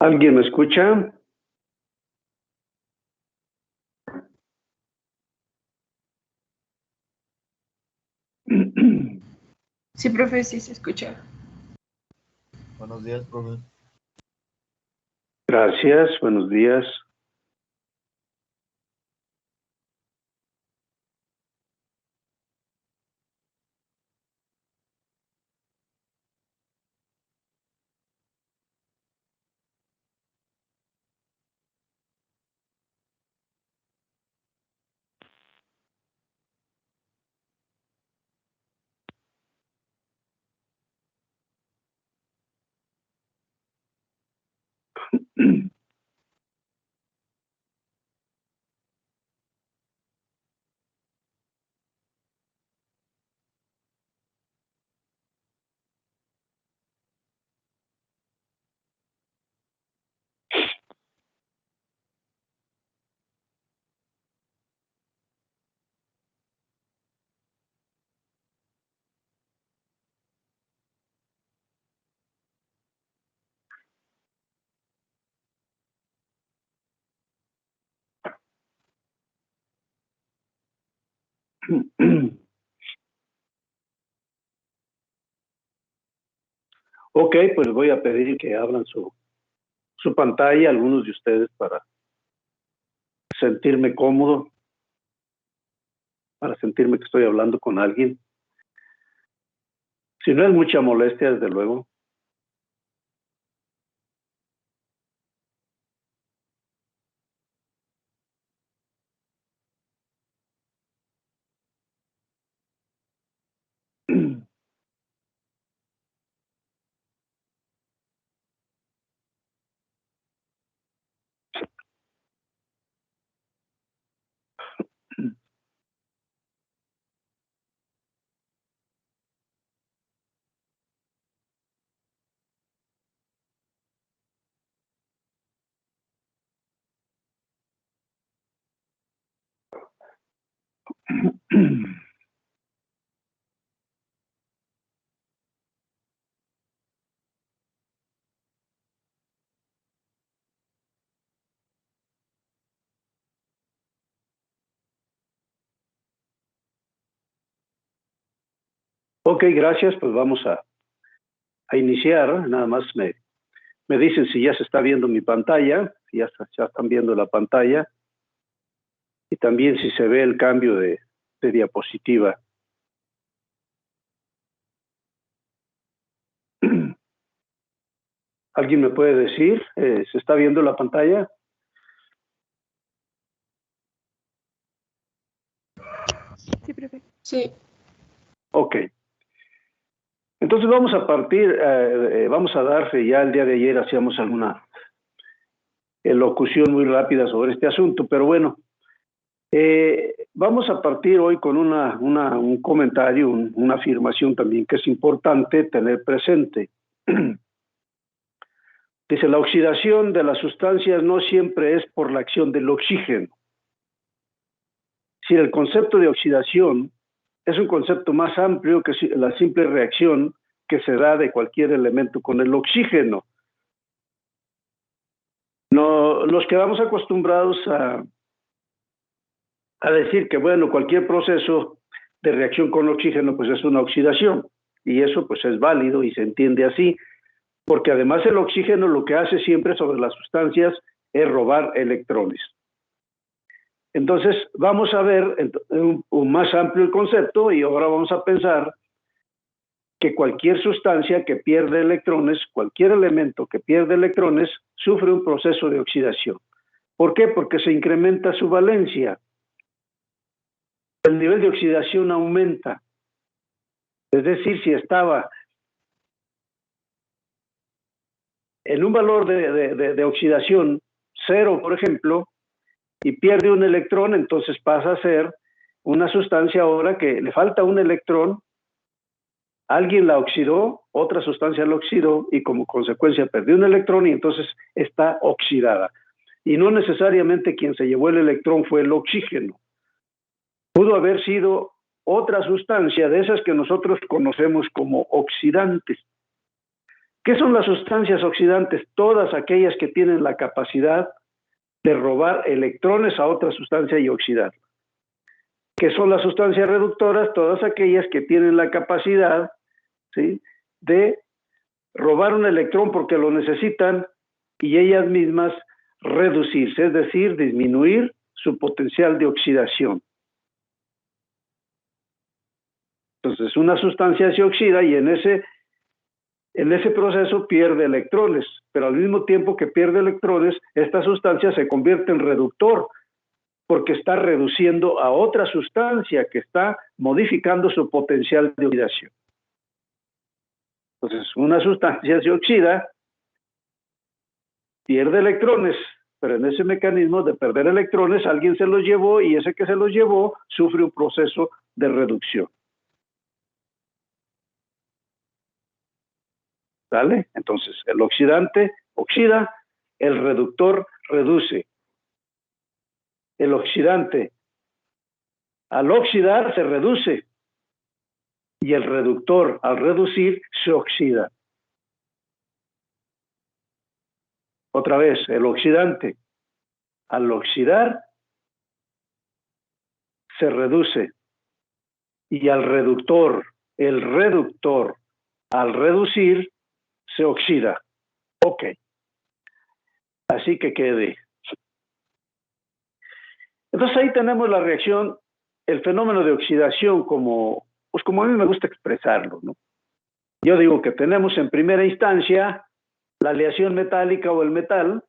¿Alguien me escucha? Sí, profe, sí se escucha. Buenos días, profe. Gracias, buenos días. Ok, pues voy a pedir que abran su pantalla, algunos de ustedes, para sentirme cómodo, para sentirme que estoy hablando con alguien. Si no es mucha molestia, desde luego. Ok, gracias, pues vamos a iniciar. Nada más me dicen si ya se está viendo mi pantalla, si ya están viendo la pantalla, y también si se ve el cambio de diapositiva. ¿Alguien me puede decir? ¿Se está viendo la pantalla? Sí, profe. Sí. Ok. Entonces vamos a partir, vamos a dar, ya el día de ayer hacíamos alguna locución muy rápida sobre este asunto, pero bueno, vamos a partir hoy con un comentario, una afirmación también que es importante tener presente. Dice, la oxidación de las sustancias no siempre es por la acción del oxígeno. Si el concepto de oxidación es un concepto más amplio que la simple reacción que se da de cualquier elemento con el oxígeno. No, nos quedamos acostumbrados a decir que, bueno, cualquier proceso de reacción con oxígeno pues es una oxidación, y eso pues es válido y se entiende así, porque además el oxígeno lo que hace siempre sobre las sustancias es robar electrones. Entonces vamos a ver un más amplio el concepto, y ahora vamos a pensar que cualquier sustancia que pierde electrones, cualquier elemento que pierde electrones, sufre un proceso de oxidación. ¿Por qué? Porque se incrementa su valencia. El nivel de oxidación aumenta. Es decir, si estaba en un valor de oxidación 0, por ejemplo, y pierde un electrón, entonces pasa a ser una sustancia ahora que le falta un electrón, alguien la oxidó, otra sustancia la oxidó, y como consecuencia perdió un electrón y entonces está oxidada. Y no necesariamente quien se llevó el electrón fue el oxígeno. Pudo haber sido otra sustancia de esas que nosotros conocemos como oxidantes. ¿Qué son las sustancias oxidantes? Todas aquellas que tienen la capacidad de robar electrones a otra sustancia y oxidar. ¿Qué son las sustancias reductoras? Todas aquellas que tienen la capacidad, ¿sí?, de robar un electrón porque lo necesitan y ellas mismas reducirse, es decir, disminuir su potencial de oxidación. Entonces, una sustancia se oxida y en ese proceso pierde electrones, pero al mismo tiempo que pierde electrones, esta sustancia se convierte en reductor, porque está reduciendo a otra sustancia que está modificando su potencial de oxidación. Entonces, una sustancia se oxida, pierde electrones, pero en ese mecanismo de perder electrones, alguien se los llevó y ese que se los llevó sufre un proceso de reducción. ¿Vale? Entonces, el oxidante oxida, el reductor reduce. El oxidante, al oxidar, se reduce. Y el reductor, al reducir, se oxida. Otra vez, el oxidante, al oxidar, se reduce. Y al reductor, el reductor, al reducir, se oxida. Ok. Así que quede. Entonces ahí tenemos la reacción, el fenómeno de oxidación como a mí me gusta expresarlo, ¿no? Yo digo que tenemos en primera instancia la aleación metálica o el metal.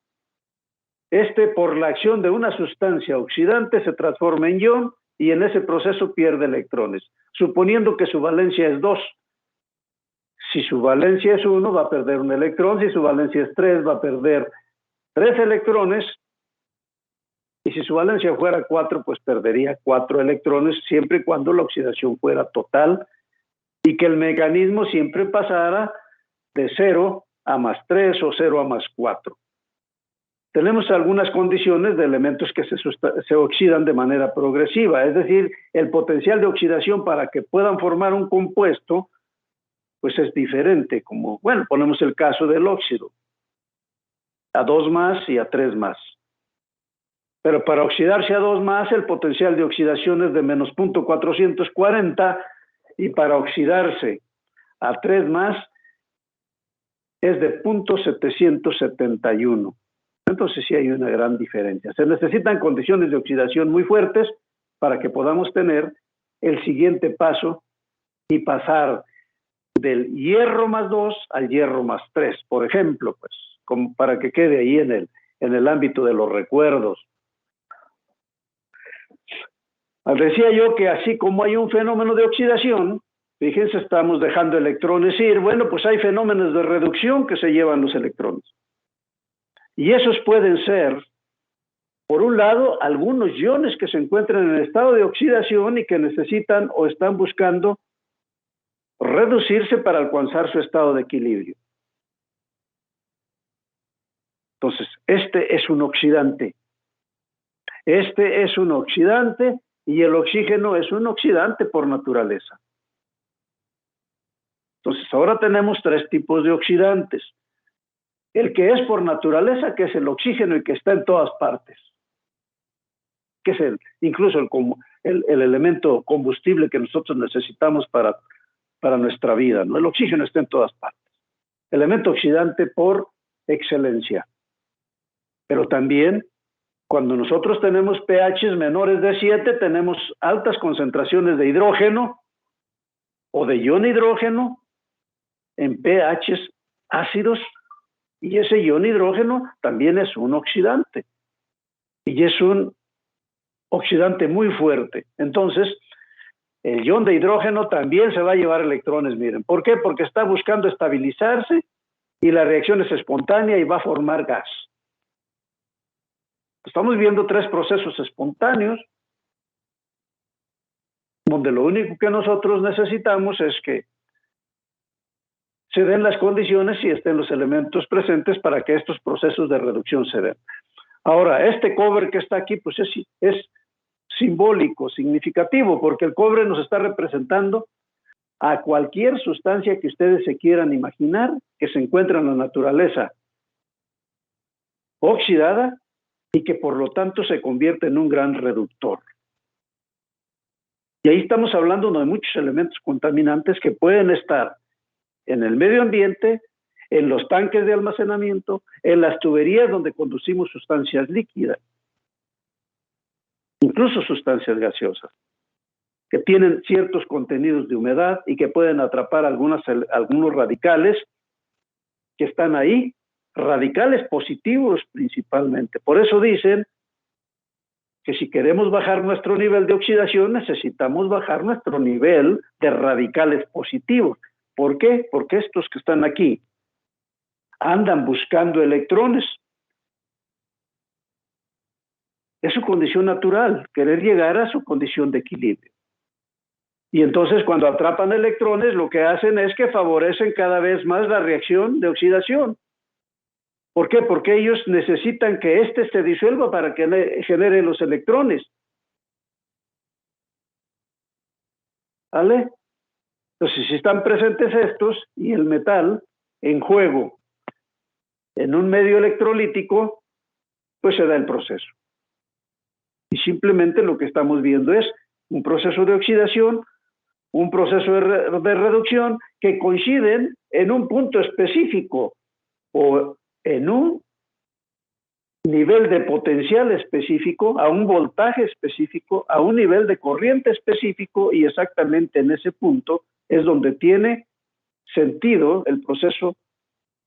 Por la acción de una sustancia oxidante se transforma en ion y en ese proceso pierde electrones, suponiendo que su valencia es 2. Si su valencia es 1, va a perder un electrón. Si su valencia es 3, va a perder 3 electrones. Y si su valencia fuera 4, pues perdería 4 electrones, siempre y cuando la oxidación fuera total y que el mecanismo siempre pasara de 0 a +3 o 0 a +4. Tenemos algunas condiciones de elementos que se oxidan de manera progresiva, es decir, el potencial de oxidación para que puedan formar un compuesto pues es diferente, como, bueno, ponemos el caso del óxido, a 2+ y a 3+. Pero para oxidarse a 2+, el potencial de oxidación es de -0.440 y para oxidarse a 3+, es de 0.771. Entonces sí hay una gran diferencia. Se necesitan condiciones de oxidación muy fuertes para que podamos tener el siguiente paso y pasar del hierro +2 al hierro +3, por ejemplo, pues, como para que quede ahí en el ámbito de los recuerdos. Decía yo que así como hay un fenómeno de oxidación, fíjense, estamos dejando electrones ir, bueno, pues hay fenómenos de reducción que se llevan los electrones. Y esos pueden ser, por un lado, algunos iones que se encuentran en el estado de oxidación y que necesitan o están buscando reducirse para alcanzar su estado de equilibrio. Entonces, este es un oxidante. Este es un oxidante y el oxígeno es un oxidante por naturaleza. Entonces, ahora tenemos 3 tipos de oxidantes. El que es por naturaleza, que es el oxígeno y que está en todas partes. Que es incluso el elemento combustible que nosotros necesitamos para nuestra vida, ¿no? El oxígeno está en todas partes. Elemento oxidante por excelencia. Pero también, cuando nosotros tenemos pHs menores de 7, tenemos altas concentraciones de hidrógeno o de ion hidrógeno en pHs ácidos, y ese ion hidrógeno también es un oxidante. Y es un oxidante muy fuerte. Entonces, el ion de hidrógeno también se va a llevar electrones, miren. ¿Por qué? Porque está buscando estabilizarse y la reacción es espontánea y va a formar gas. Estamos viendo 3 procesos espontáneos donde lo único que nosotros necesitamos es que se den las condiciones y estén los elementos presentes para que estos procesos de reducción se den. Ahora, este cobre que está aquí, pues es simbólico, significativo, porque el cobre nos está representando a cualquier sustancia que ustedes se quieran imaginar que se encuentra en la naturaleza oxidada y que por lo tanto se convierte en un gran reductor. Y ahí estamos hablando de muchos elementos contaminantes que pueden estar en el medio ambiente, en los tanques de almacenamiento, en las tuberías donde conducimos sustancias líquidas, incluso sustancias gaseosas, que tienen ciertos contenidos de humedad y que pueden atrapar algunos radicales que están ahí, radicales positivos principalmente. Por eso dicen que si queremos bajar nuestro nivel de oxidación, necesitamos bajar nuestro nivel de radicales positivos. ¿Por qué? Porque estos que están aquí andan buscando electrones. Es su condición natural, querer llegar a su condición de equilibrio. Y entonces cuando atrapan electrones, lo que hacen es que favorecen cada vez más la reacción de oxidación. ¿Por qué? Porque ellos necesitan que éste se disuelva para que genere los electrones. ¿Vale? Entonces, si están presentes estos y el metal en juego en un medio electrolítico, pues se da el proceso. Y simplemente lo que estamos viendo es un proceso de oxidación, un proceso de reducción que coinciden en un punto específico o en un nivel de potencial específico, a un voltaje específico, a un nivel de corriente específico, y exactamente en ese punto es donde tiene sentido el proceso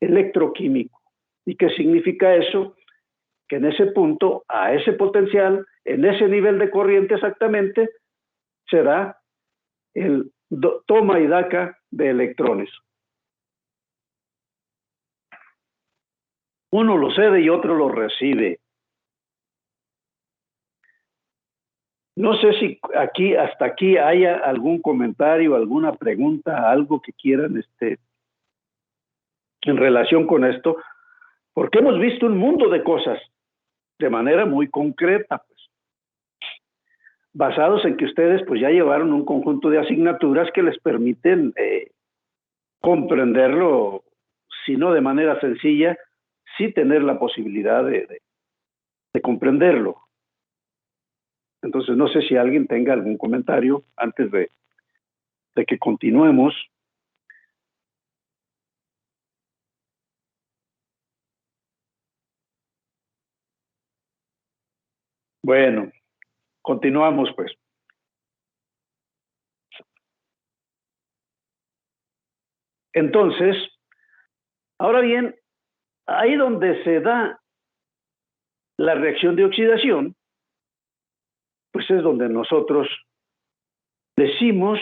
electroquímico. ¿Y qué significa eso? Que en ese punto, a ese potencial, en ese nivel de corriente exactamente, se da el toma y daca de electrones. Uno lo cede y otro lo recibe. No sé si aquí, hasta aquí, haya algún comentario, alguna pregunta, algo que quieran en relación con esto, porque hemos visto un mundo de cosas de manera muy concreta, pues, basados en que ustedes pues ya llevaron un conjunto de asignaturas que les permiten comprenderlo, si no de manera sencilla, sí tener la posibilidad de comprenderlo. Entonces, no sé si alguien tenga algún comentario antes de que continuemos. Bueno, continuamos pues. Entonces, ahora bien, ahí donde se da la reacción de oxidación, pues es donde nosotros decimos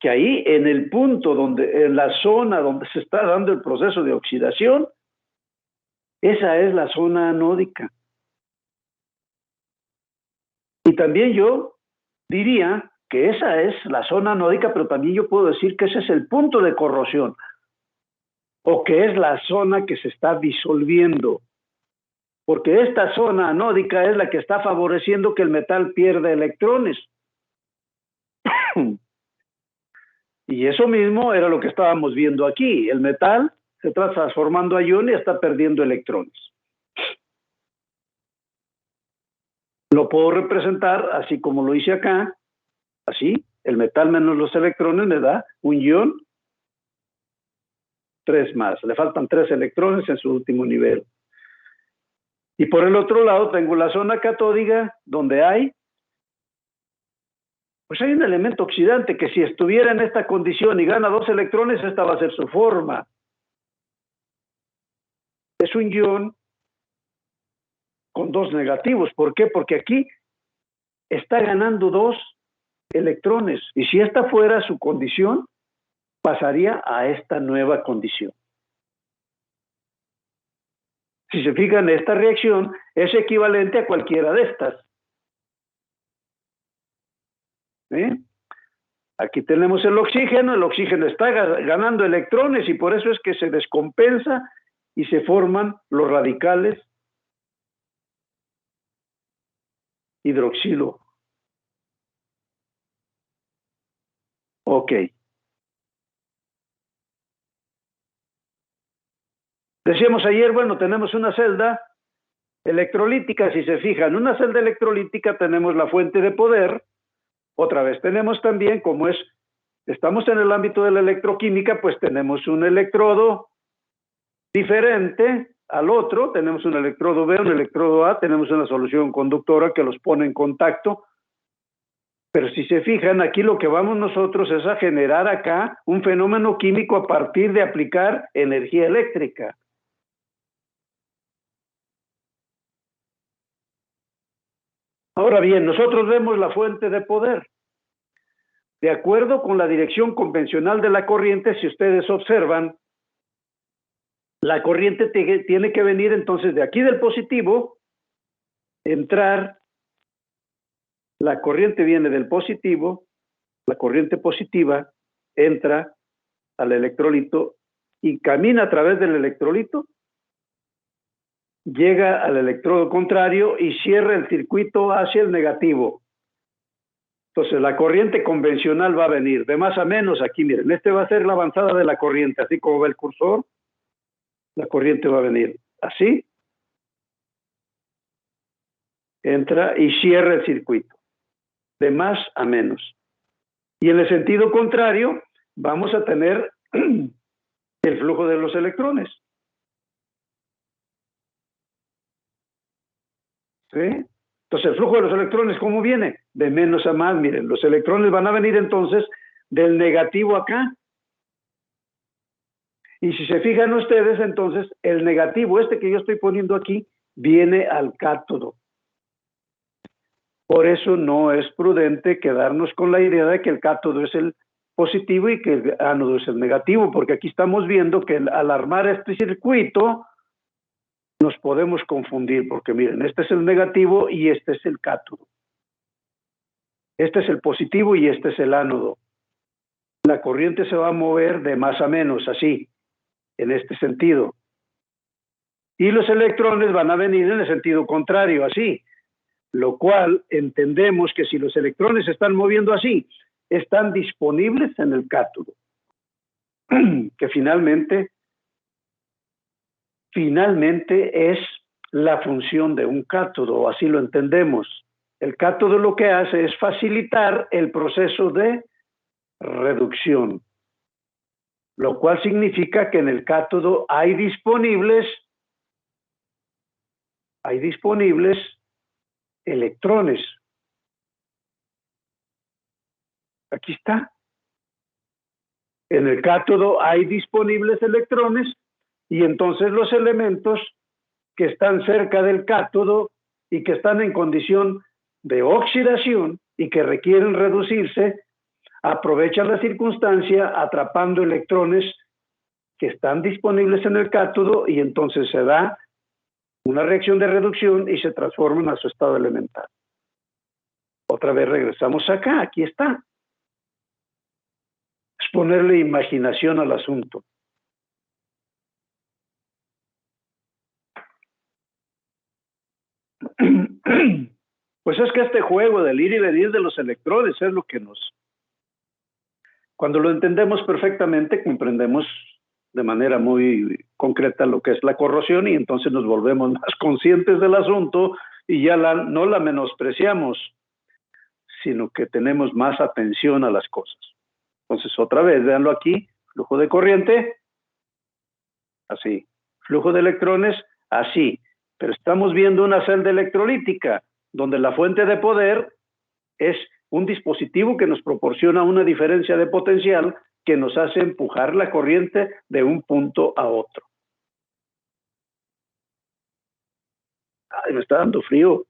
que ahí en el punto donde, en la zona donde se está dando el proceso de oxidación, esa es la zona anódica. Y también yo diría que esa es la zona anódica, pero también yo puedo decir que ese es el punto de corrosión, o que es la zona que se está disolviendo, porque esta zona anódica es la que está favoreciendo que el metal pierda electrones. Y eso mismo era lo que estábamos viendo aquí. El metal se está transformando a ion y está perdiendo electrones. Lo puedo representar así como lo hice acá, así, el metal menos los electrones me da un ion 3 más. Le faltan 3 electrones en su último nivel. Y por el otro lado tengo la zona catódica donde hay un elemento oxidante que si estuviera en esta condición y gana 2 electrones, esta va a ser su forma. Es un ion con 2 negativos. ¿Por qué? Porque aquí está ganando 2 electrones. Y si esta fuera su condición, pasaría a esta nueva condición. Si se fijan, esta reacción es equivalente a cualquiera de estas. Aquí tenemos el oxígeno está ganando electrones y por eso es que se descompensa y se forman los radicales hidroxilo. Ok. Decíamos ayer, bueno, tenemos una celda electrolítica, si se fijan, una celda electrolítica tenemos la fuente de poder, otra vez tenemos también, como estamos en el ámbito de la electroquímica, pues tenemos un electrodo diferente al otro, tenemos un electrodo B, un electrodo A, tenemos una solución conductora que los pone en contacto, pero si se fijan, aquí lo que vamos nosotros es a generar acá un fenómeno químico a partir de aplicar energía eléctrica. Ahora bien, nosotros vemos la fuente de poder. De acuerdo con la dirección convencional de la corriente, si ustedes observan, la corriente tiene que venir entonces de aquí del positivo, entrar, la corriente viene del positivo, la corriente positiva entra al electrolito y camina a través del electrolito, llega al electrodo contrario y cierra el circuito hacia el negativo. Entonces la corriente convencional va a venir de más a menos. Aquí miren, va a ser la avanzada de la corriente, así como va el cursor, la corriente va a venir así, entra y cierra el circuito, de más a menos. Y en el sentido contrario, vamos a tener el flujo de los electrones. ¿Sí? Entonces, el flujo de los electrones, ¿cómo viene? De menos a más. Miren, los electrones van a venir entonces del negativo acá. Y si se fijan ustedes, entonces, el negativo, que yo estoy poniendo aquí, viene al cátodo. Por eso no es prudente quedarnos con la idea de que el cátodo es el positivo y que el ánodo es el negativo, porque aquí estamos viendo que al armar este circuito, nos podemos confundir, porque miren, este es el negativo y este es el cátodo. Este es el positivo y este es el ánodo. La corriente se va a mover de más a menos, así, en este sentido. Y los electrones van a venir en el sentido contrario, así. Lo cual entendemos que si los electrones se están moviendo así, están disponibles en el cátodo. Que finalmente es la función de un cátodo, así lo entendemos. El cátodo lo que hace es facilitar el proceso de reducción, lo cual significa que en el cátodo hay disponibles electrones. Aquí está. En el cátodo hay disponibles electrones y entonces los elementos que están cerca del cátodo y que están en condición de oxidación y que requieren reducirse, aprovechan la circunstancia atrapando electrones que están disponibles en el cátodo y entonces se da una reacción de reducción y se transforman a su estado elemental. Otra vez regresamos acá, aquí está. Es ponerle imaginación al asunto. Pues es que este juego del ir y venir de los electrones es lo que cuando lo entendemos perfectamente, comprendemos de manera muy concreta lo que es la corrosión y entonces nos volvemos más conscientes del asunto y ya no la menospreciamos, sino que tenemos más atención a las cosas. Entonces, otra vez, véanlo aquí, flujo de corriente, así, flujo de electrones, así, pero estamos viendo una celda electrolítica, donde la fuente de poder es un dispositivo que nos proporciona una diferencia de potencial que nos hace empujar la corriente de un punto a otro. Ay, me está dando frío.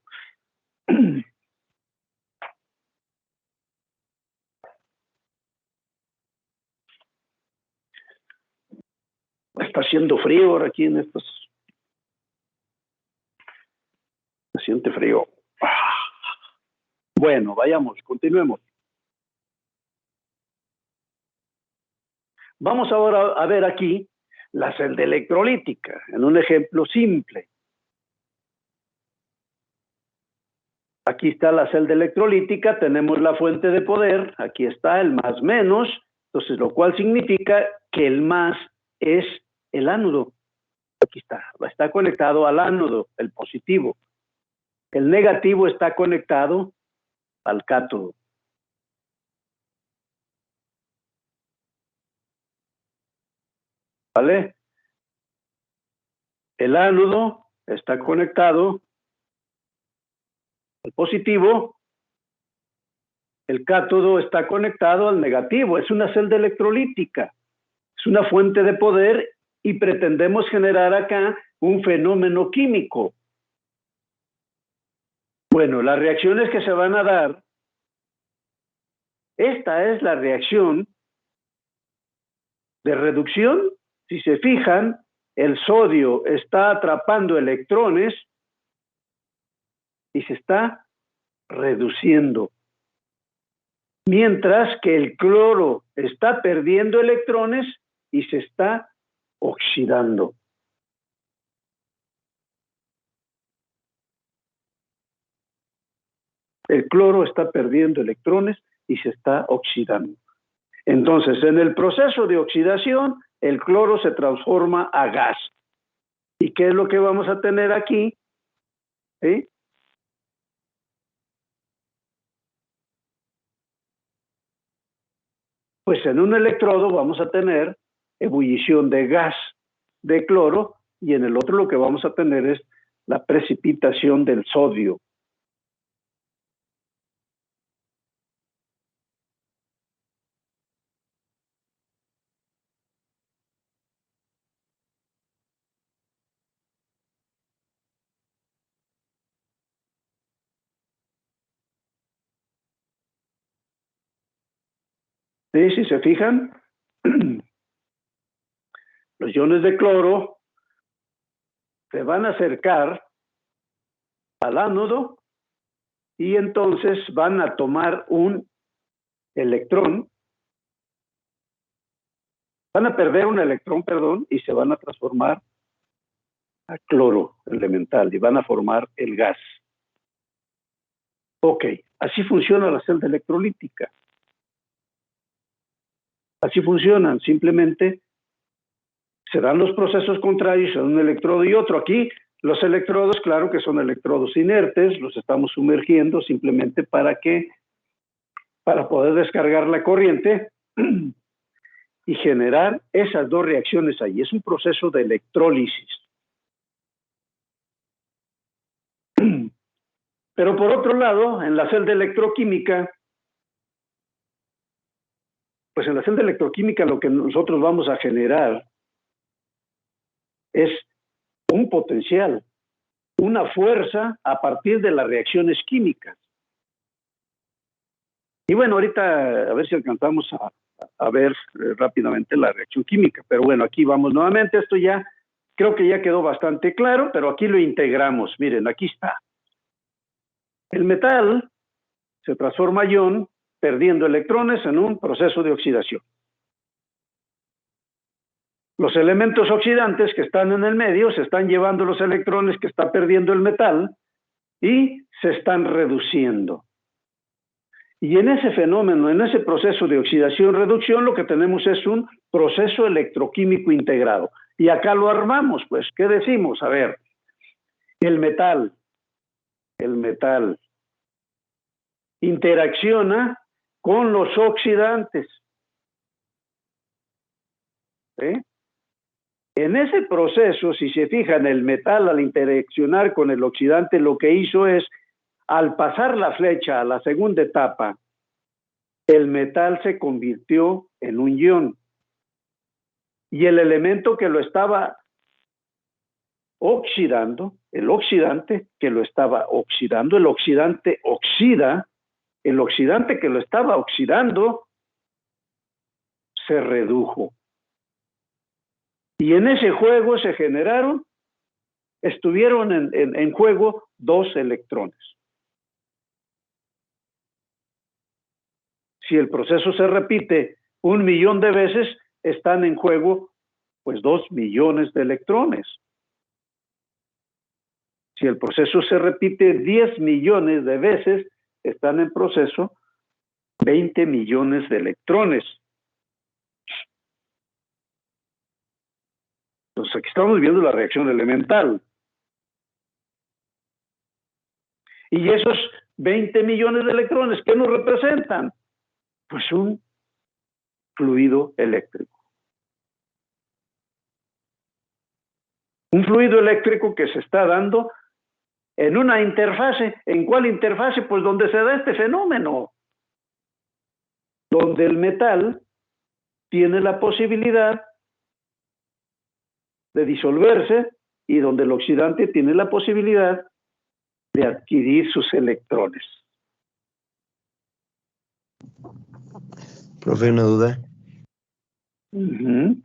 Está haciendo frío ahora aquí en estos. Se siente frío. Bueno, vayamos, continuemos. Vamos ahora a ver aquí la celda electrolítica, en un ejemplo simple. Aquí está la celda electrolítica, tenemos la fuente de poder, aquí está el más menos, entonces lo cual significa que el más es el ánodo. Aquí está conectado al ánodo, el positivo. El negativo está conectado al cátodo. ¿Vale? El ánodo está conectado al positivo. El cátodo está conectado al negativo. Es una celda electrolítica. Es una fuente de poder y pretendemos generar acá un fenómeno químico. Bueno, las reacciones que se van a dar, esta es la reacción de reducción. Si se fijan, el sodio está atrapando electrones y se está reduciendo. Mientras que el cloro está perdiendo electrones y se está oxidando. El cloro está perdiendo electrones y se está oxidando. Entonces, en el proceso de oxidación, el cloro se transforma a gas. ¿Y qué es lo que vamos a tener aquí? ¿Sí? Pues en un electrodo vamos a tener ebullición de gas de cloro y en el otro lo que vamos a tener es la precipitación del sodio. ¿Sí? Si se fijan, los iones de cloro se van a acercar al ánodo y entonces van a tomar un electrón, van a perder un electrón, perdón, y se van a transformar a cloro elemental y van a formar el gas. Ok, así funciona la celda electrolítica. Así funcionan, simplemente se dan los procesos contrarios en un electrodo y otro. Aquí los electrodos, claro que son electrodos inertes, los estamos sumergiendo simplemente para poder descargar la corriente y generar esas dos reacciones ahí. Es un proceso de electrólisis. Pero por otro lado, en la celda electroquímica, pues en la celda electroquímica lo que nosotros vamos a generar es un potencial, una fuerza a partir de las reacciones químicas. Y bueno, ahorita a ver si alcanzamos a ver rápidamente la reacción química. Pero bueno, aquí vamos nuevamente. Esto ya, creo que ya quedó bastante claro, pero aquí lo integramos. Miren, aquí está. El metal se transforma a ion perdiendo electrones en un proceso de oxidación. Los elementos oxidantes que están en el medio se están llevando los electrones que está perdiendo el metal y se están reduciendo. Y en ese fenómeno, en ese proceso de oxidación-reducción, lo que tenemos es un proceso electroquímico integrado. Y acá lo armamos, pues, ¿qué decimos? A ver, el metal interacciona con los oxidantes. ¿Sí? En ese proceso, si se fijan, el metal al interaccionar con el oxidante, lo que hizo es, al pasar la flecha a la segunda etapa, el metal se convirtió en un ion. Y el elemento que lo estaba oxidando, el oxidante que lo estaba oxidando, el oxidante oxida, el oxidante que lo estaba oxidando se redujo. Y en ese juego se generaron, estuvieron en juego dos electrones. Si el proceso se repite 1 millón de veces, están en juego pues 2 millones de electrones. Si el proceso se repite 10 millones de veces, están en proceso 20 millones de electrones. Entonces pues aquí estamos viendo la reacción elemental. Y esos 20 millones de electrones, ¿qué nos representan? Pues un fluido eléctrico. Un fluido eléctrico que se está dando en una interfase. ¿En cuál interfase? Pues donde se da este fenómeno. Donde el metal tiene la posibilidad de disolverse y donde el oxidante tiene la posibilidad de adquirir sus electrones. Profe, una duda. Uh-huh.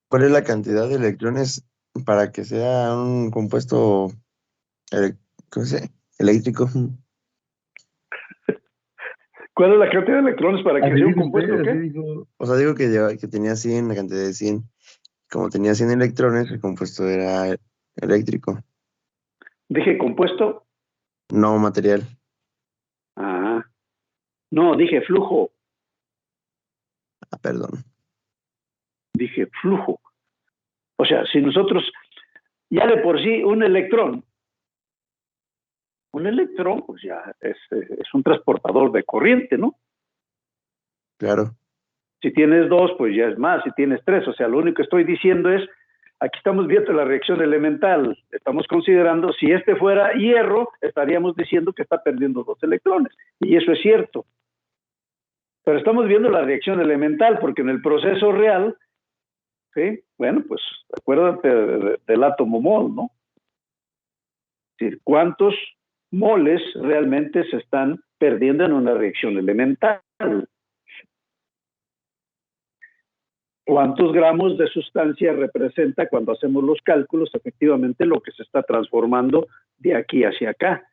¿Cuál es la cantidad de electrones para que sea un compuesto ¿cómo se dice? Eléctrico? ¿Cuál es la cantidad de electrones para que sea un compuesto? Usted, ¿qué? dijo, o sea, digo que tenía 100, la cantidad de 100. Como tenía 100 electrones, el compuesto era eléctrico. ¿Dije compuesto? No material. Ah, no, dije flujo. Ah, perdón. Dije flujo. O sea, si nosotros, ya de por sí, un electrón, pues ya es un transportador de corriente, ¿no? Claro. Si tienes 2, pues ya es más. Si tienes 3, o sea, lo único que estoy diciendo es, aquí estamos viendo la reacción elemental. Estamos considerando, si este fuera hierro, estaríamos diciendo que está perdiendo 2 electrones. Y eso es cierto. Pero estamos viendo la reacción elemental, porque en el proceso real, ¿sí? Bueno, pues acuérdate del átomo mol, ¿no? Es decir, ¿cuántos moles realmente se están perdiendo en una reacción elemental? ¿Cuántos gramos de sustancia representa cuando hacemos los cálculos efectivamente lo que se está transformando de aquí hacia acá?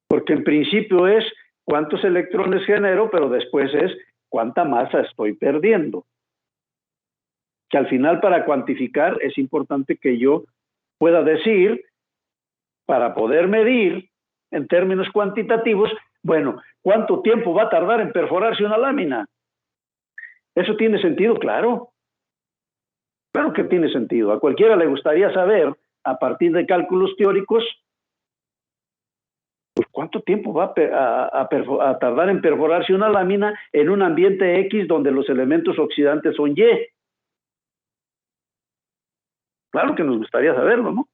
Porque en principio es cuántos electrones genero, pero después es cuánta masa estoy perdiendo. Que al final, para cuantificar, es importante que yo pueda decir, para poder medir en términos cuantitativos, bueno, ¿cuánto tiempo va a tardar en perforarse una lámina? ¿Eso tiene sentido? Claro. Claro que tiene sentido. A cualquiera le gustaría saber, a partir de cálculos teóricos, pues cuánto tiempo va a tardar en perforarse una lámina en un ambiente X donde los elementos oxidantes son Y. Claro que nos gustaría saberlo, ¿no?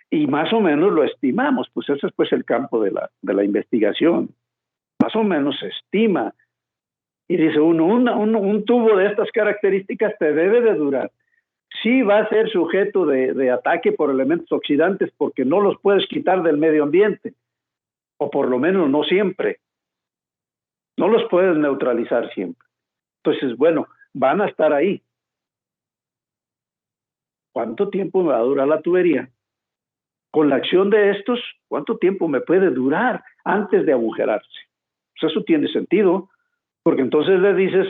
Y más o menos lo estimamos, pues ese es pues el campo de la investigación. Más o menos se estima. Y dice uno, un tubo de estas características te debe de durar. Sí va a ser sujeto de ataque por elementos oxidantes porque no los puedes quitar del medio ambiente, o por lo menos no siempre. No los puedes neutralizar siempre. Entonces, bueno, van a estar ahí. ¿Cuánto tiempo me va a durar la tubería? Con la acción de estos, ¿cuánto tiempo me puede durar antes de agujerarse? Pues eso tiene sentido, porque entonces le dices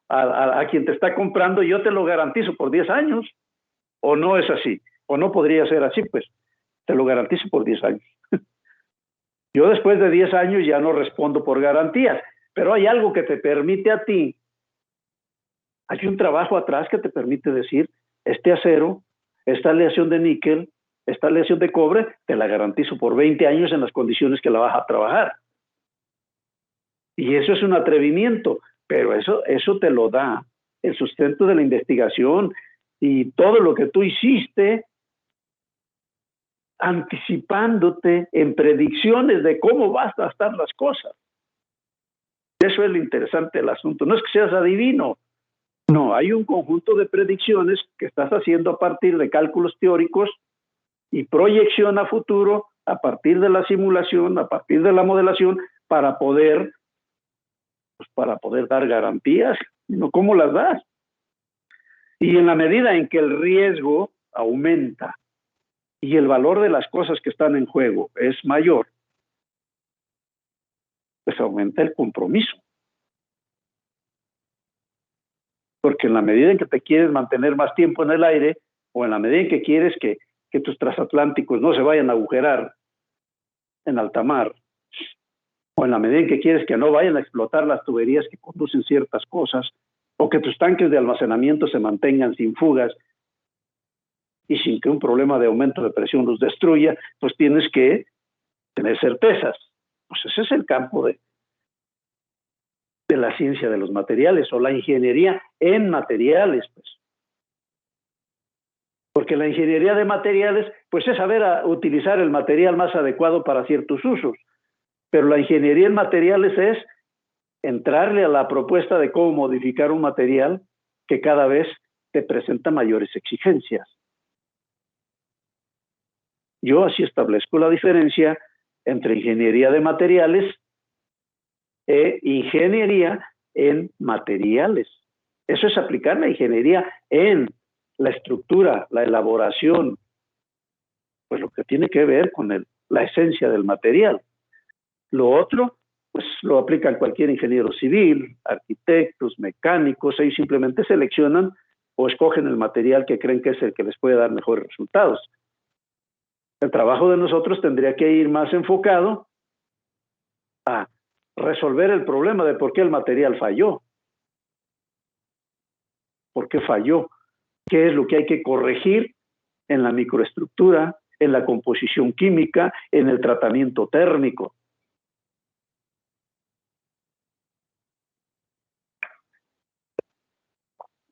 a quien te está comprando, yo te lo garantizo por 10 años, o no es así, o no podría ser así, pues te lo garantizo por 10 años. Yo después de 10 años ya no respondo por garantías, pero hay algo que te permite a ti, hay un trabajo atrás que te permite decir, este acero, esta aleación de níquel, esta aleación de cobre, te la garantizo por 20 años en las condiciones que la vas a trabajar. Y eso es un atrevimiento, pero eso te lo da el sustento de la investigación y todo lo que tú hiciste anticipándote en predicciones de cómo vas a estar las cosas. Eso es lo interesante del asunto. No es que seas adivino, no, hay un conjunto de predicciones que estás haciendo a partir de cálculos teóricos y proyección a futuro a partir de la simulación, a partir de la modelación, para poder dar garantías, ¿no? ¿Cómo las das? Y en la medida en que el riesgo aumenta y el valor de las cosas que están en juego es mayor, pues aumenta el compromiso. Porque en la medida en que te quieres mantener más tiempo en el aire, o en la medida en que quieres que tus transatlánticos no se vayan a agujerar en alta mar, o en la medida en que quieres que no vayan a explotar las tuberías que conducen ciertas cosas, o que tus tanques de almacenamiento se mantengan sin fugas y sin que un problema de aumento de presión los destruya, pues tienes que tener certezas. Pues ese es el campo de la ciencia de los materiales o la ingeniería en materiales, pues. Porque la ingeniería de materiales, pues es saber utilizar el material más adecuado para ciertos usos. Pero la ingeniería en materiales es entrarle a la propuesta de cómo modificar un material que cada vez te presenta mayores exigencias. Yo así establezco la diferencia entre ingeniería de materiales e ingeniería en materiales. Eso es aplicar la ingeniería en la estructura, la elaboración, pues lo que tiene que ver con la esencia del material. Lo otro, pues lo aplican cualquier ingeniero civil, arquitectos, mecánicos, ellos simplemente seleccionan o escogen el material que creen que es el que les puede dar mejores resultados. El trabajo de nosotros tendría que ir más enfocado a resolver el problema de por qué el material falló. ¿Por qué falló? ¿Qué es lo que hay que corregir en la microestructura, en la composición química, en el tratamiento térmico?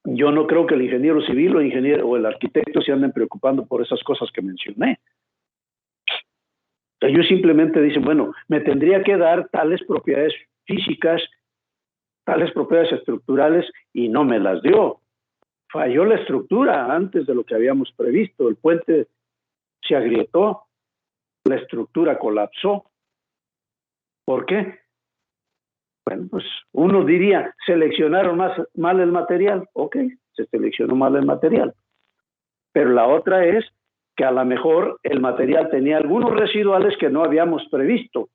Yo no creo que el ingeniero civil o el arquitecto se anden preocupando por esas cosas que mencioné. Ellos simplemente dicen, bueno, me tendría que dar tales propiedades físicas, tales propiedades estructurales, y no me las dio. Falló la estructura antes de lo que habíamos previsto. El puente se agrietó, la estructura colapsó. ¿Por qué? Bueno, pues uno diría, seleccionaron mal el material. Ok, se seleccionó mal el material. Pero la otra es que a lo mejor el material tenía algunos residuales que no habíamos previsto.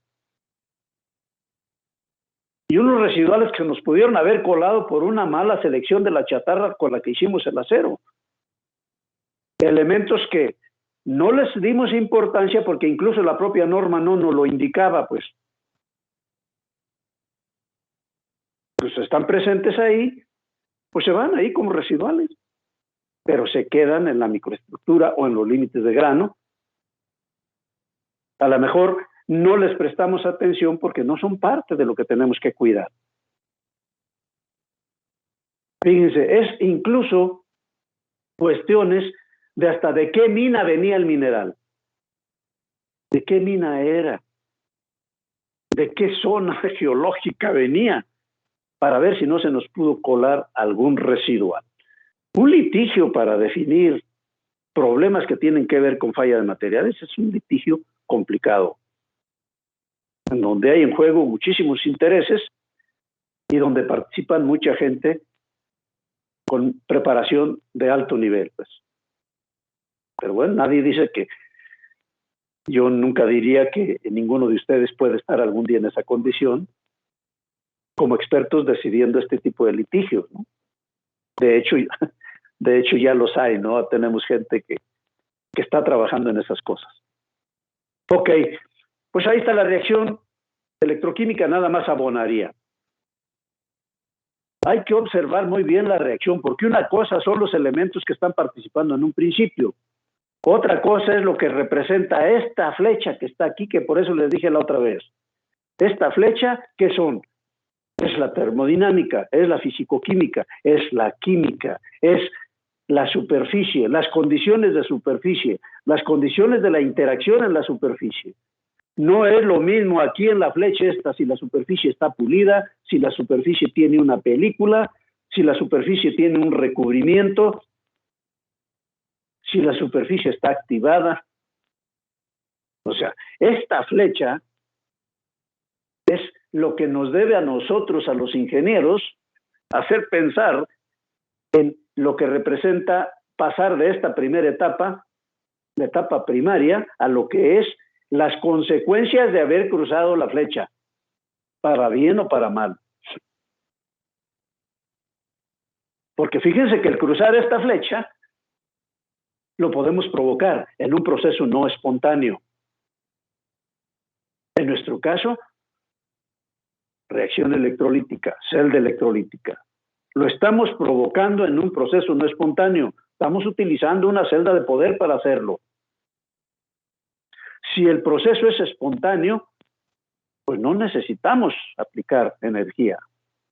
Y unos residuales que nos pudieron haber colado por una mala selección de la chatarra con la que hicimos el acero. Elementos que no les dimos importancia porque incluso la propia norma no nos lo indicaba, pues. Pues están presentes ahí, pues se van ahí como residuales, pero se quedan en la microestructura o en los límites de grano. A lo mejor no les prestamos atención porque no son parte de lo que tenemos que cuidar. Fíjense, es incluso cuestiones de hasta de qué mina venía el mineral, de qué mina era, de qué zona geológica venía, para ver si no se nos pudo colar algún residual. Un litigio para definir problemas que tienen que ver con falla de materiales es un litigio complicado, en donde hay en juego muchísimos intereses y donde participan mucha gente con preparación de alto nivel, pues. Pero bueno, nadie dice que, yo nunca diría que ninguno de ustedes puede estar algún día en esa condición como expertos decidiendo este tipo de litigios, ¿no? De hecho ya los hay, ¿no? Tenemos gente que está trabajando en esas cosas. Ok, pues ahí está la reacción electroquímica, nada más abonaría. Hay que observar muy bien la reacción, porque una cosa son los elementos que están participando en un principio. Otra cosa es lo que representa esta flecha que está aquí, que por eso les dije la otra vez. Esta flecha, ¿qué son? Es la termodinámica, es la fisicoquímica, es la química, es la superficie, las condiciones de superficie, las condiciones de la interacción en la superficie. No es lo mismo aquí en la flecha esta si la superficie está pulida, si la superficie tiene una película, si la superficie tiene un recubrimiento, si la superficie está activada. O sea, esta flecha es lo que nos debe a nosotros, a los ingenieros, hacer pensar en lo que representa pasar de esta primera etapa, la etapa primaria, a lo que es las consecuencias de haber cruzado la flecha, para bien o para mal. Porque fíjense que el cruzar esta flecha lo podemos provocar en un proceso no espontáneo. En nuestro caso, reacción electrolítica, celda electrolítica. Lo estamos provocando en un proceso no espontáneo. Estamos utilizando una celda de poder para hacerlo. Si el proceso es espontáneo, pues no necesitamos aplicar energía.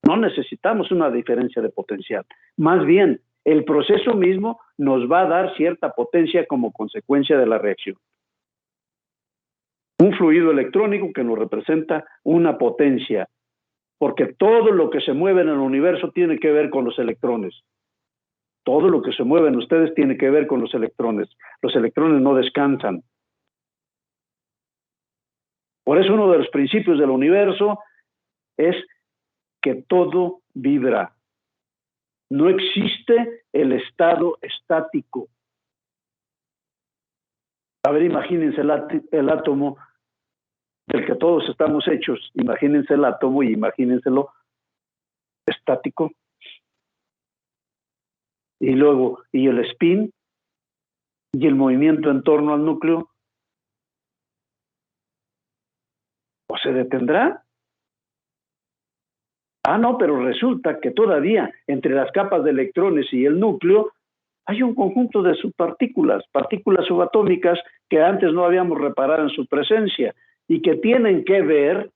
No necesitamos una diferencia de potencial. Más bien, el proceso mismo nos va a dar cierta potencia como consecuencia de la reacción. Un fluido electrónico que nos representa una potencia, porque todo lo que se mueve en el universo tiene que ver con los electrones. Todo lo que se mueve en ustedes tiene que ver con los electrones. Los electrones no descansan. Por eso uno de los principios del universo es que todo vibra. No existe el estado estático. A ver, imagínense el átomo del que todos estamos hechos. Imagínense el átomo y imagínenselo estático. Y luego, y el spin, y el movimiento en torno al núcleo, ¿o se detendrá? Ah, no, pero resulta que todavía entre las capas de electrones y el núcleo hay un conjunto de subpartículas, partículas subatómicas que antes no habíamos reparado en su presencia y que tienen que ver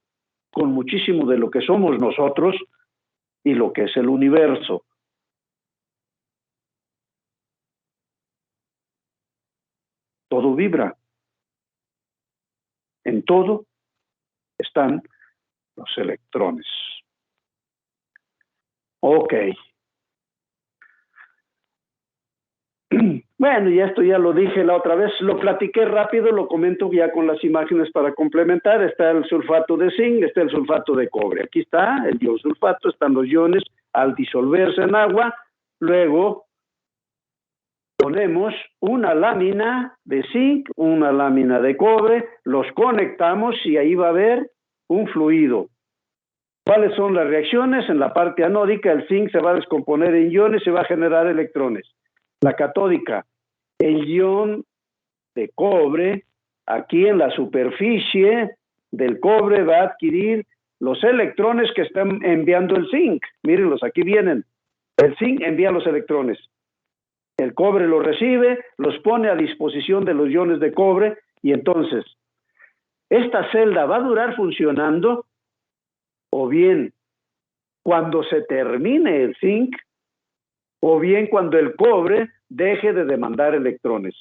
con muchísimo de lo que somos nosotros y lo que es el universo. Todo vibra. En todo están los electrones. Ok. Bueno, ya esto ya lo dije la otra vez, lo platiqué rápido, lo comento ya con las imágenes para complementar. Está el sulfato de zinc, está el sulfato de cobre. Aquí está el ion sulfato, están los iones al disolverse en agua. Luego ponemos una lámina de zinc, una lámina de cobre, los conectamos y ahí va a haber un fluido. ¿Cuáles son las reacciones? En la parte anódica el zinc se va a descomponer en iones y se va a generar electrones. La catódica, el ion de cobre, aquí en la superficie del cobre va a adquirir los electrones que están enviando el zinc. Mírenlos, aquí vienen. El zinc envía los electrones. El cobre los recibe, los pone a disposición de los iones de cobre y entonces esta celda va a durar funcionando o bien cuando se termine el zinc o bien cuando el cobre deje de demandar electrones.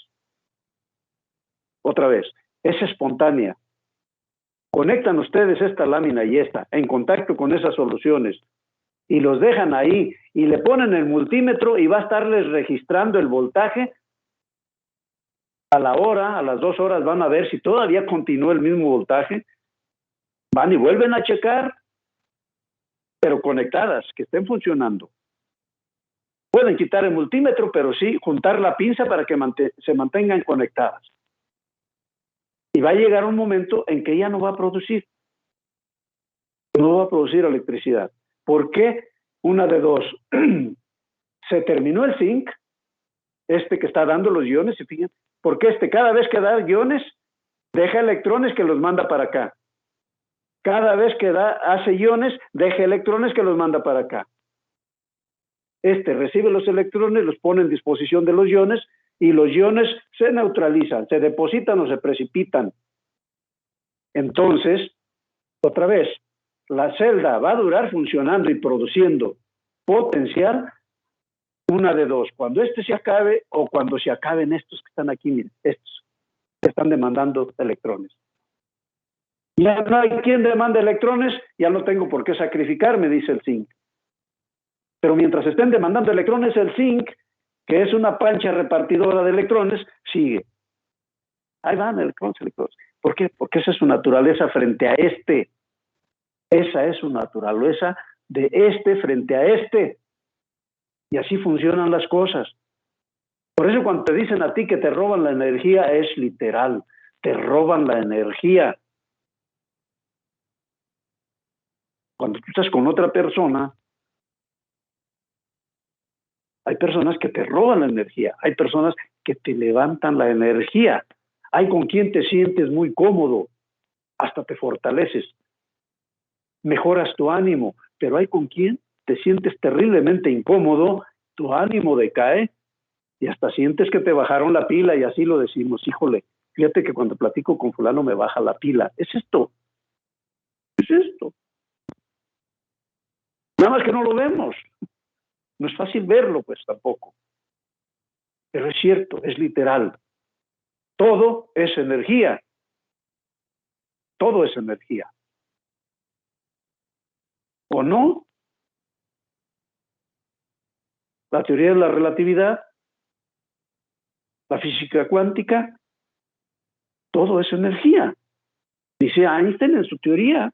Otra vez, es espontánea. Conectan ustedes esta lámina y esta en contacto con esas soluciones y los dejan ahí y le ponen el multímetro y va a estarles registrando el voltaje. A la hora, a las 2 horas van a ver si todavía continúa el mismo voltaje. Van y vuelven a checar, pero conectadas, que estén funcionando. Pueden quitar el multímetro, pero sí juntar la pinza para que se mantengan conectadas. Y va a llegar un momento en que ya no va a producir. No va a producir electricidad. ¿Por qué? Una de dos. Se terminó el zinc, que está dando los iones, y fíjense, porque cada vez que da iones, deja electrones que los manda para acá. Cada vez que hace iones, deja electrones que los manda para acá. Recibe los electrones, los pone en disposición de los iones, y los iones se neutralizan, se depositan o se precipitan. Entonces, otra vez, la celda va a durar funcionando y produciendo potencial, una de dos, cuando se acabe o cuando se acaben estos que están aquí, miren, estos que están demandando electrones. Ya no hay quien demande electrones, ya no tengo por qué sacrificarme, dice el zinc. Pero mientras estén demandando electrones, el zinc, que es una plancha repartidora de electrones, sigue. Ahí van electrones. ¿Por qué? Porque esa es su naturaleza frente a Esa es su naturaleza de frente a Y así funcionan las cosas. Por eso cuando te dicen a ti que te roban la energía, es literal. Te roban la energía. Cuando tú estás con otra persona, hay personas que te roban la energía, hay personas que te levantan la energía, hay con quien te sientes muy cómodo, hasta te fortaleces, mejoras tu ánimo, pero hay con quien te sientes terriblemente incómodo, tu ánimo decae y hasta sientes que te bajaron la pila y así lo decimos, híjole, fíjate que cuando platico con fulano me baja la pila. Es esto. Nada más que no lo vemos. No es fácil verlo, pues tampoco. Pero es cierto, es literal. Todo es energía. Todo es energía. ¿O no? La teoría de la relatividad, la física cuántica, todo es energía. Dice Einstein en su teoría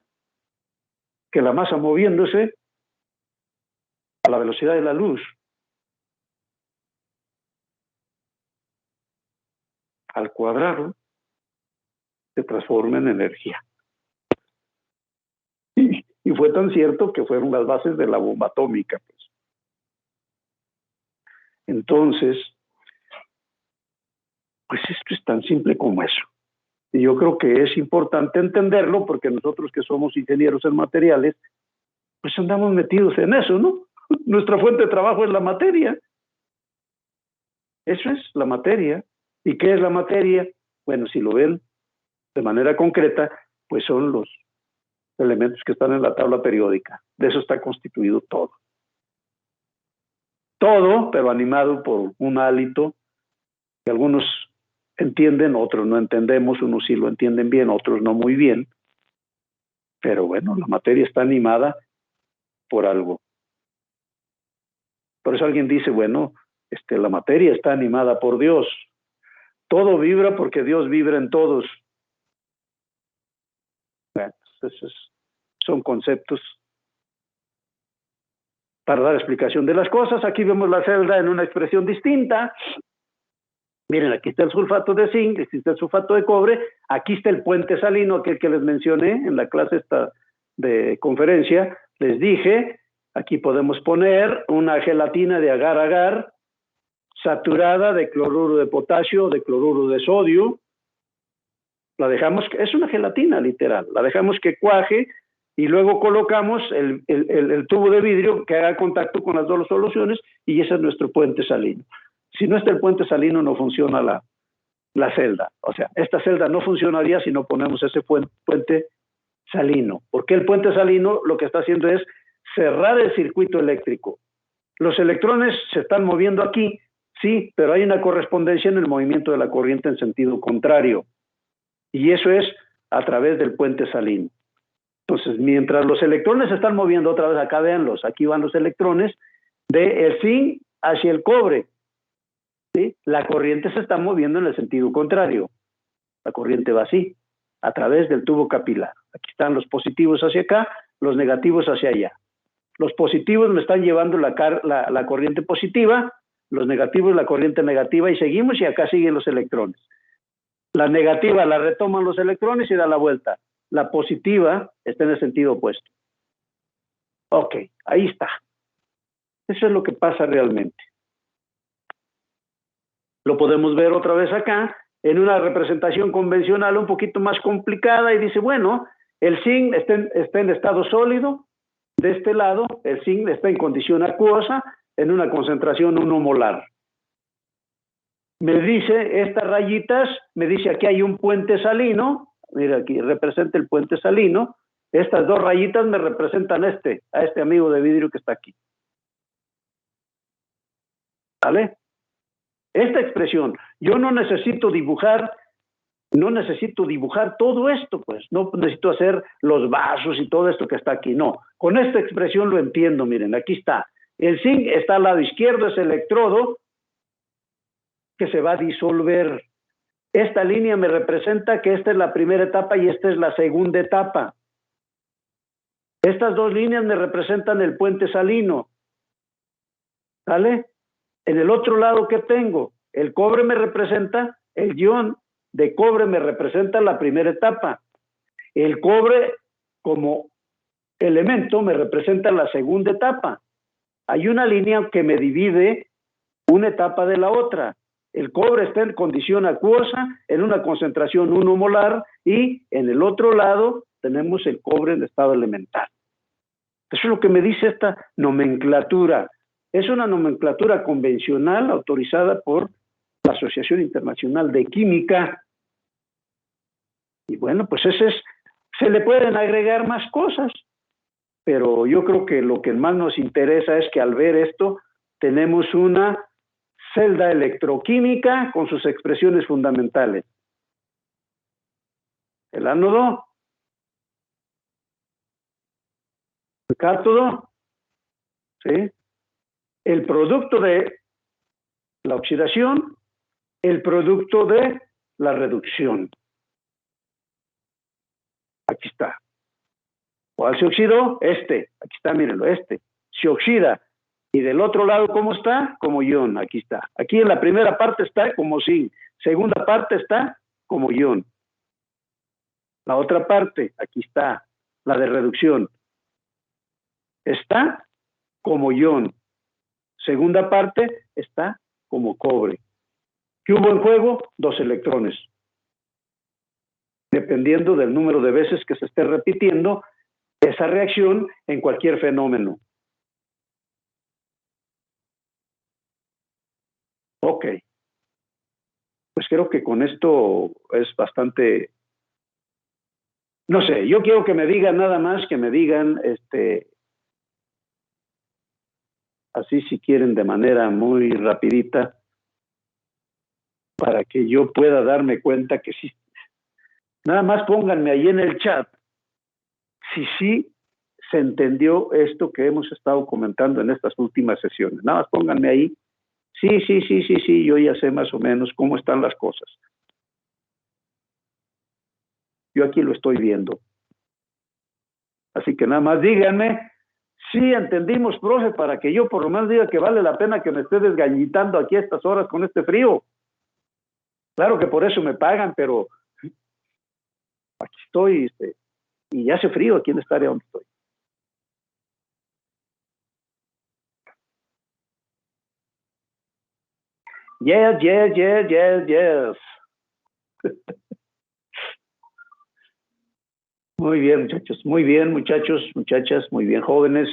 que la masa moviéndose a la velocidad de la luz, al cuadrado, se transforma en energía. Y fue tan cierto que fueron las bases de la bomba atómica. Pues. Entonces, pues esto es tan simple como eso. Y yo creo que es importante entenderlo porque nosotros que somos ingenieros en materiales, pues andamos metidos en eso, ¿no? Nuestra fuente de trabajo es la materia. Eso es la materia. ¿Y qué es la materia? Bueno, si lo ven de manera concreta, pues son los elementos que están en la tabla periódica. De eso está constituido todo. Todo, pero animado por un hálito que algunos entienden, otros no entendemos, unos sí lo entienden bien, otros no muy bien. Pero bueno, la materia está animada por algo. Por eso alguien dice, bueno, la materia está animada por Dios. Todo vibra porque Dios vibra en todos. Bueno, esos son conceptos para dar explicación de las cosas. Aquí vemos la celda en una expresión distinta. Miren, aquí está el sulfato de zinc, aquí está el sulfato de cobre, aquí está el puente salino, aquel que les mencioné en la clase esta de conferencia. Les dije, aquí podemos poner una gelatina de agar-agar saturada de cloruro de potasio, de cloruro de sodio. La dejamos, es una gelatina literal, la dejamos que cuaje y luego colocamos el tubo de vidrio que haga contacto con las dos soluciones y ese es nuestro puente salino. Si no está el puente salino no funciona la celda. O sea, esta celda no funcionaría si no ponemos ese puente salino. Porque el puente salino lo que está haciendo es cerrar el circuito eléctrico. Los electrones se están moviendo aquí, sí, pero hay una correspondencia en el movimiento de la corriente en sentido contrario. Y eso es a través del puente salino. Entonces, mientras los electrones se están moviendo, otra vez acá véanlos, aquí van los electrones del zinc hacia el cobre. ¿Sí? La corriente se está moviendo en el sentido contrario. La corriente va así, a través del tubo capilar. Aquí están los positivos hacia acá, los negativos hacia allá. Los positivos me están llevando la corriente positiva, los negativos la corriente negativa y seguimos y acá siguen los electrones. La negativa la retoman los electrones y da la vuelta. La positiva está en el sentido opuesto. Ok, ahí está. Eso es lo que pasa realmente. Lo podemos ver otra vez acá, en una representación convencional un poquito más complicada y dice, bueno, el zinc está en estado sólido, de este lado, el zinc está en condición acuosa, en una concentración 1 molar. Me dice, estas rayitas, me dice aquí hay un puente salino, mira aquí representa el puente salino, estas dos rayitas me representan a este amigo de vidrio que está aquí. ¿Vale? Esta expresión, yo no necesito dibujar todo esto, pues, no necesito hacer los vasos y todo esto que está aquí, no. Con esta expresión lo entiendo, miren, aquí está. El zinc está al lado izquierdo, es electrodo que se va a disolver. Esta línea me representa que esta es la primera etapa y esta es la segunda etapa. Estas dos líneas me representan el puente salino. ¿Vale? En el otro lado, ¿qué tengo? El cobre me representa, el ion de cobre me representa la primera etapa. El cobre como elemento me representa la segunda etapa. Hay una línea que me divide una etapa de la otra. El cobre está en condición acuosa, en una concentración 1 molar, y en el otro lado tenemos el cobre en estado elemental. Eso es lo que me dice esta nomenclatura. Es una nomenclatura convencional autorizada por la Asociación Internacional de Química. Y bueno, pues se le pueden agregar más cosas, pero yo creo que lo que más nos interesa es que al ver esto tenemos una celda electroquímica con sus expresiones fundamentales. El ánodo, el cátodo, ¿sí? El producto de la oxidación, el producto de la reducción. Aquí está. ¿Cuál se oxidó? Aquí está, mírenlo, se oxida. Y del otro lado, ¿cómo está? Como ion, aquí está. Aquí en la primera parte está como zinc, segunda parte está como ion. La otra parte, aquí está, la de reducción, está como ion. Segunda parte está como cobre. ¿Qué hubo en juego? 2 electrones. Dependiendo del número de veces que se esté repitiendo esa reacción en cualquier fenómeno. Ok. Pues creo que con esto es bastante... No sé, yo quiero que me digan nada más, que me digan, así si quieren de manera muy rapidita, para que yo pueda darme cuenta que sí. Nada más pónganme ahí en el chat si sí se entendió esto que hemos estado comentando en estas últimas sesiones. Nada más pónganme ahí. Sí, yo ya sé más o menos cómo están las cosas. Yo aquí lo estoy viendo. Así que nada más díganme, sí entendimos, profe, para que yo por lo menos diga que vale la pena que me esté desgañitando aquí a estas horas con este frío. Claro que por eso me pagan, pero aquí estoy, y hace frío aquí en esta área donde estoy. Yes. Muy bien, muchachos, muy bien, muchachos, muchachas, muy bien, jóvenes.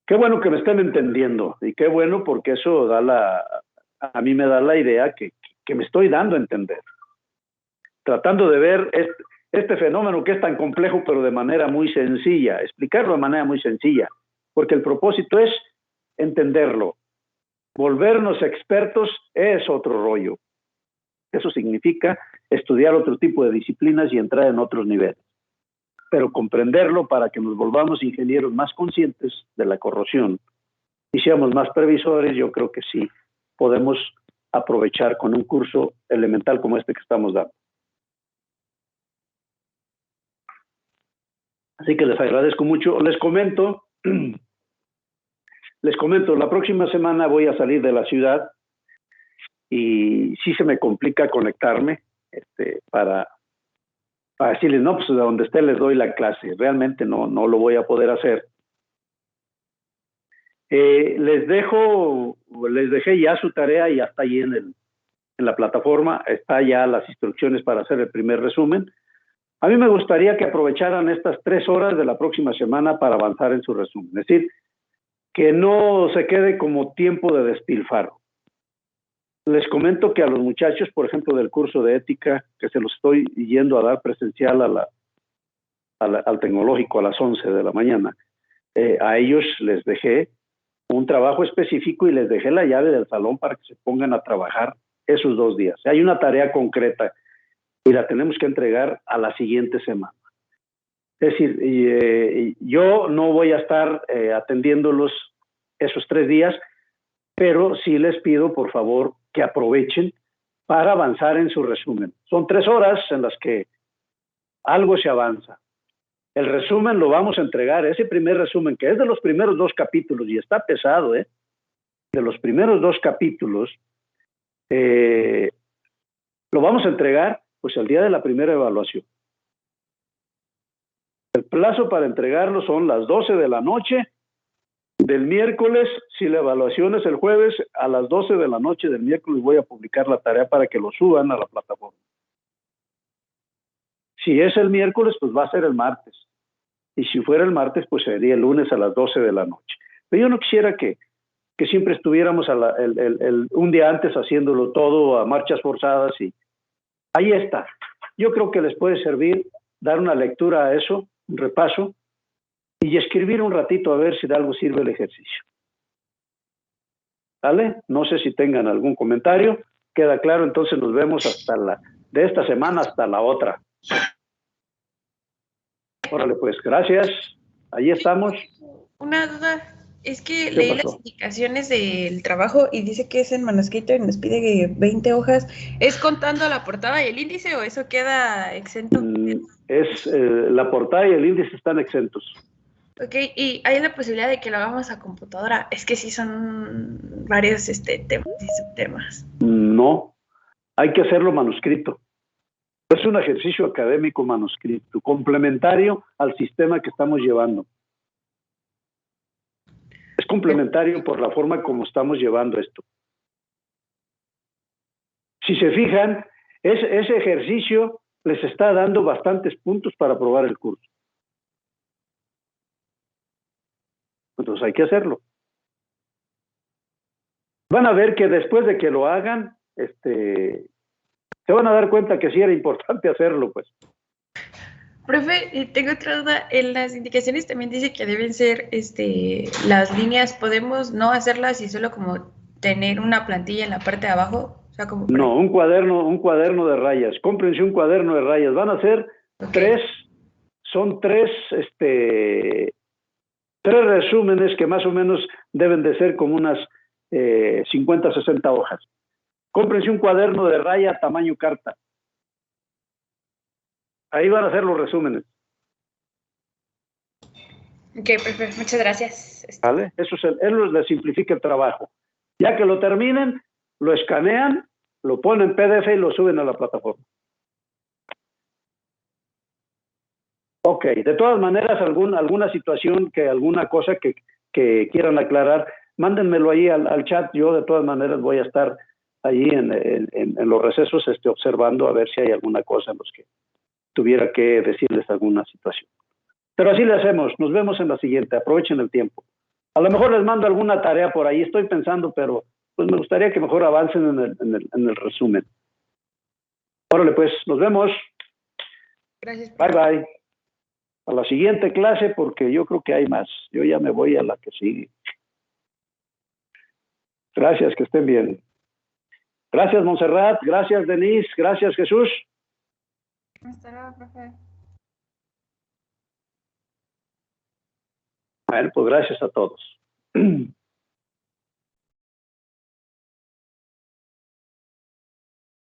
Qué bueno que me estén entendiendo, y qué bueno porque eso a mí me da la idea que me estoy dando a entender. Tratando de ver este fenómeno que es tan complejo, pero de manera muy sencilla, explicarlo de manera muy sencilla, porque el propósito es entenderlo. Volvernos expertos es otro rollo. Eso significa estudiar otro tipo de disciplinas y entrar en otros niveles. Pero comprenderlo para que nos volvamos ingenieros más conscientes de la corrosión y seamos más previsores, yo creo que sí podemos aprovechar con un curso elemental como este que estamos dando. Así que les agradezco mucho. Les comento, la próxima semana voy a salir de la ciudad y sí se me complica conectarme para decirles, no, pues de donde esté les doy la clase. Realmente no lo voy a poder hacer. Les dejé ya su tarea y ya está ahí en la plataforma, está ya las instrucciones para hacer el primer resumen. A mí me gustaría que aprovecharan estas 3 horas de la próxima semana para avanzar en su resumen. Es decir, que no se quede como tiempo de despilfarro. Les comento que a los muchachos, por ejemplo, del curso de ética, que se los estoy yendo a dar presencial al tecnológico a las 11 de la mañana, a ellos les dejé un trabajo específico y les dejé la llave del salón para que se pongan a trabajar esos 2 días. Hay una tarea concreta y la tenemos que entregar a la siguiente semana. Es decir, yo no voy a estar atendiéndolos esos 3 días, pero sí les pido, por favor, que aprovechen para avanzar en su resumen. Son 3 horas en las que algo se avanza. El resumen lo vamos a entregar, ese primer resumen, que es de los primeros 2 capítulos, y está pesado, de los primeros 2 capítulos, lo vamos a entregar pues el día de la primera evaluación. El plazo para entregarlo son las 12 de la noche del miércoles. Si la evaluación es el jueves, a las 12 de la noche del miércoles voy a publicar la tarea para que lo suban a la plataforma. Si es el miércoles, pues va a ser el martes. Y si fuera el martes, pues sería el lunes a las 12 de la noche. Pero yo no quisiera que siempre estuviéramos un día antes haciéndolo todo a marchas forzadas. Y ahí está. Yo creo que les puede servir dar una lectura a eso, un repaso, y escribir un ratito a ver si de algo sirve el ejercicio. ¿Vale? No sé si tengan algún comentario. Queda claro, entonces nos vemos de esta semana hasta la otra. Órale, pues, gracias. Ahí estamos. Una duda, es que leí las indicaciones del trabajo y dice que es en manuscrito y nos pide 20 hojas. ¿Es contando la portada y el índice o eso queda exento? La portada y el índice están exentos. Ok, y hay la posibilidad de que lo hagamos a computadora. Es que sí son varios temas y subtemas. No, hay que hacerlo manuscrito. Es un ejercicio académico manuscrito, complementario al sistema que estamos llevando. Es complementario por la forma como estamos llevando esto. Si se fijan, ese ejercicio les está dando bastantes puntos para aprobar el curso. Entonces hay que hacerlo. Van a ver que después de que lo hagan, se van a dar cuenta que sí era importante hacerlo, pues. Profe, tengo otra duda. En las indicaciones también dice que deben ser las líneas. ¿Podemos no hacerlas y solo como tener una plantilla en la parte de abajo? O sea, como no, un cuaderno de rayas. Cómprense un cuaderno de rayas. Van a ser tres resúmenes que más o menos deben de ser como unas 50, 60 hojas. Cómprense un cuaderno de raya tamaño carta. Ahí van a ser los resúmenes. Ok, perfecto. Muchas gracias. ¿Vale? Eso les simplifica el trabajo. Ya que lo terminen, lo escanean, lo ponen en PDF y lo suben a la plataforma. Ok, de todas maneras, alguna situación, alguna cosa que quieran aclarar, mándenmelo ahí al chat. Yo de todas maneras voy a estar allí en los recesos observando a ver si hay alguna cosa en los que tuviera que decirles alguna situación. Pero así le hacemos. Nos vemos en la siguiente. Aprovechen el tiempo. A lo mejor les mando alguna tarea por ahí. Estoy pensando, pero pues me gustaría que mejor avancen en el resumen. Órale, pues, nos vemos. Gracias. Bye, bye. A la siguiente clase, porque yo creo que hay más. Yo ya me voy a la que sigue. Gracias, que estén bien. Gracias, Montserrat. Gracias, Denise. Gracias, Jesús. Hasta luego, profe. Bueno, pues gracias a todos.